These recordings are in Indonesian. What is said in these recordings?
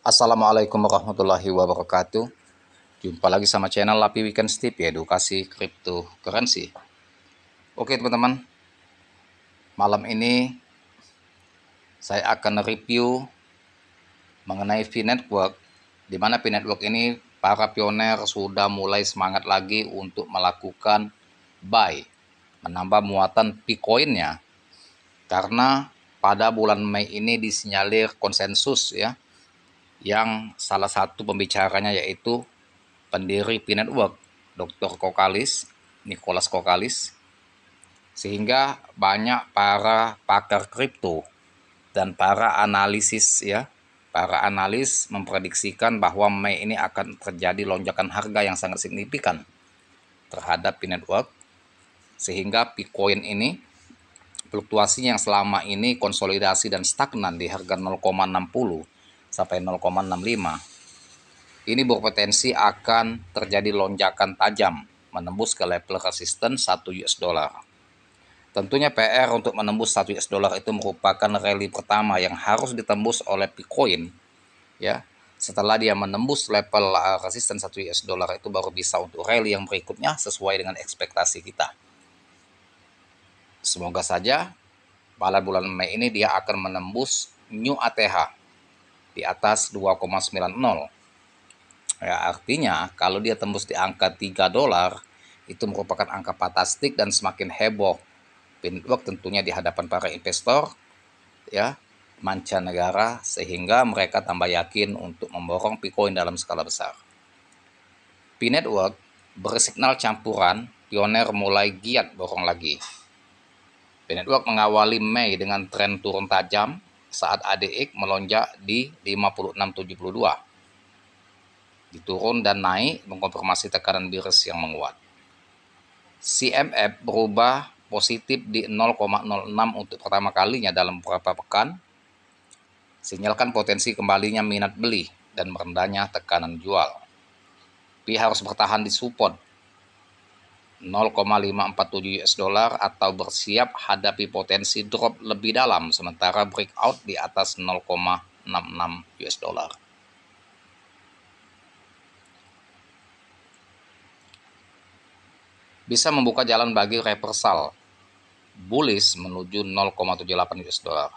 Assalamualaikum warahmatullahi wabarakatuh. Jumpa lagi sama channel Lapi Weekend Tip ya, edukasi cryptocurrency. Oke teman-teman, malam ini saya akan review mengenai V-Network, di mana V-Network ini para pioner sudah mulai semangat lagi untuk melakukan buy, menambah muatan Bitcoin-nya, karena pada bulan Mei ini disinyalir konsensus ya, yang salah satu pembicaranya yaitu pendiri V-Network, Dr. Kokalis, Nicholas Kokalis, sehingga banyak para pakar kripto dan para analis memprediksikan bahwa Mei ini akan terjadi lonjakan harga yang sangat signifikan terhadap V-Network, sehingga Bitcoin ini fluktuasinya yang selama ini konsolidasi dan stagnan di harga 0,60 sampai 0,65 ini berpotensi akan terjadi lonjakan tajam menembus ke level resisten 1 US dollar. Tentunya PR untuk menembus 1 US dollar itu merupakan rally pertama yang harus ditembus oleh Bitcoin ya. Setelah dia menembus level resisten 1 US dollar itu baru bisa untuk rally yang berikutnya sesuai dengan ekspektasi kita. Semoga saja pada bulan Mei ini dia akan menembus new ATH di atas 2,90. Ya, artinya kalau dia tembus di angka 3 dolar itu merupakan angka fantastik dan semakin heboh V-Network tentunya di hadapan para investor ya mancanegara, sehingga mereka tambah yakin untuk memborong Bitcoin dalam skala besar. V-Network bersignal campuran pioner mulai giat borong lagi. V-Network mengawali Mei dengan tren turun tajam saat ADX melonjak di 56.72. Diturun dan naik mengkonfirmasi tekanan bearish yang menguat. CMF berubah positif di 0,06 untuk pertama kalinya dalam beberapa pekan, sinyalkan potensi kembalinya minat beli dan merendahnya tekanan jual. P harus bertahan di support 0,547 US dollar atau bersiap hadapi potensi drop lebih dalam sementara breakout di atas 0,66 US dollar. Bisa membuka jalan bagi reversal bullish menuju 0,78 US dollar.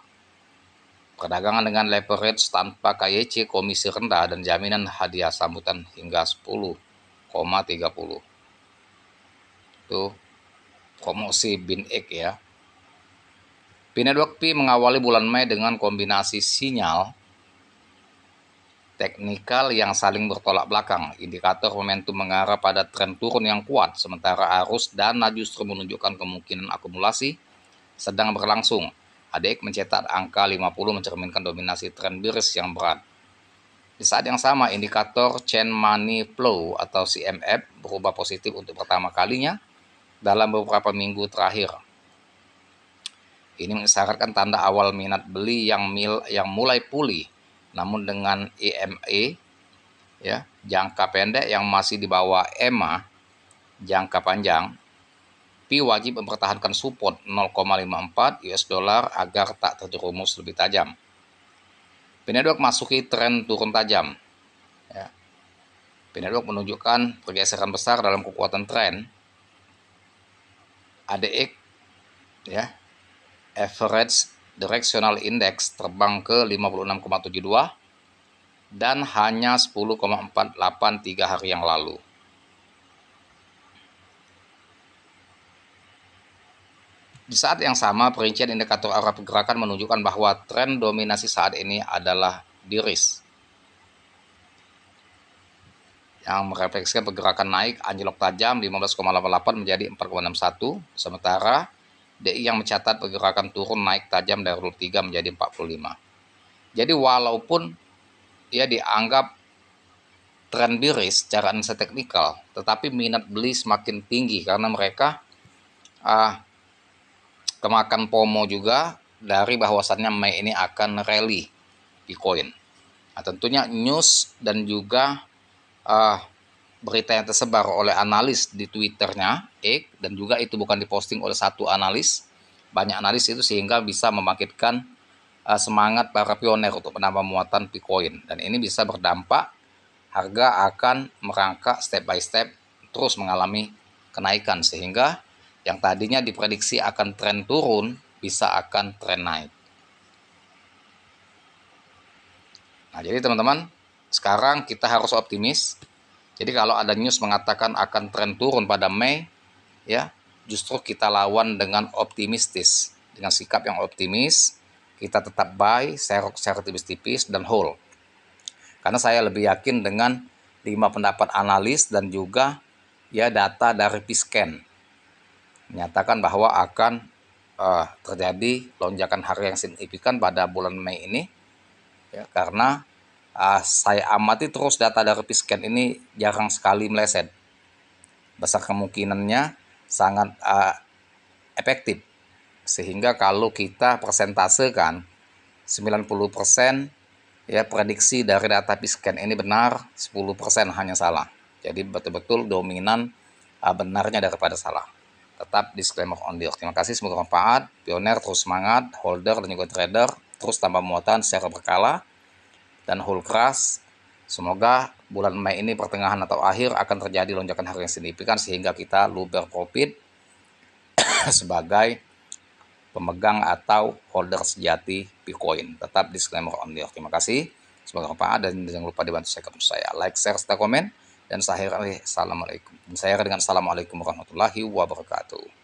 Perdagangan dengan leverage tanpa KYC, komisi rendah, dan jaminan hadiah sambutan hingga 10,30. Itu promosi BinX ya. V-Network P mengawali bulan Mei dengan kombinasi sinyal teknikal yang saling bertolak belakang, indikator momentum mengarah pada tren turun yang kuat, sementara arus dana justru menunjukkan kemungkinan akumulasi sedang berlangsung. ADX mencetak angka 50 mencerminkan dominasi tren bearish yang berat. Di saat yang sama, indikator Chain Money Flow atau CMF berubah positif untuk pertama kalinya dalam beberapa minggu terakhir. Ini mengisyaratkan tanda awal minat beli yang mulai pulih. Namun dengan EMA ya, jangka pendek yang masih di bawah EMA jangka panjang, P wajib mempertahankan support 0,54 US dollar agar tak terjerumus lebih tajam. V-Network masuki tren turun tajam. Ya. V-Network menunjukkan pergeseran besar dalam kekuatan tren. ADX ya, average directional index terbang ke 56,72 dan hanya 10,48 3 hari yang lalu. Di saat yang sama, perincian indikator arah pergerakan menunjukkan bahwa tren dominasi saat ini adalah bearish, yang merefleksikan pergerakan naik anjlok tajam 15,88 menjadi 4,61, sementara DI yang mencatat pergerakan turun naik tajam dari 23 menjadi 45. Jadi walaupun ia dianggap tren bearish secara analisa teknikal, tetapi minat beli semakin tinggi karena mereka kemakan FOMO juga dari bahwasannya Mei ini akan rally Bitcoin. Nah, tentunya news dan juga berita yang tersebar oleh analis di Twitternya X, dan juga itu bukan diposting oleh satu analis, banyak analis itu, sehingga bisa membangkitkan semangat para pioner untuk menambah muatan Bitcoin, dan ini bisa berdampak harga akan merangkak step by step terus mengalami kenaikan, sehingga yang tadinya diprediksi akan tren turun bisa akan tren naik. Nah, jadi teman-teman, sekarang kita harus optimis. Jadi kalau ada news mengatakan akan tren turun pada Mei, ya, justru kita lawan dengan optimistis, dengan sikap yang optimis. Kita tetap buy, share tipis-tipis dan hold. Karena saya lebih yakin dengan 5 pendapat analis dan juga ya data dari Pisken menyatakan bahwa akan terjadi lonjakan harga yang signifikan pada bulan Mei ini, ya, karena saya amati terus data dari Pisken ini jarang sekali meleset. Besar kemungkinannya sangat efektif, sehingga kalau kita persentasekan 90% ya prediksi dari data Pisken ini benar, 10% hanya salah. Jadi betul-betul dominan benarnya daripada salah. Tetap disclaimer on deal. Terima kasih, semoga bermanfaat. Pioner terus semangat, holder dan juga trader terus tambah muatan secara berkala dan hold keras. Semoga bulan Mei ini pertengahan atau akhir akan terjadi lonjakan harga yang signifikan sehingga kita luber profit sebagai pemegang atau holder sejati Bitcoin. Tetap disclaimer on deal. Terima kasih. Semoga bermanfaat dan jangan lupa dibantu saya like, share, serta komen. Dan saya dengan assalamualaikum warahmatullahi wabarakatuh.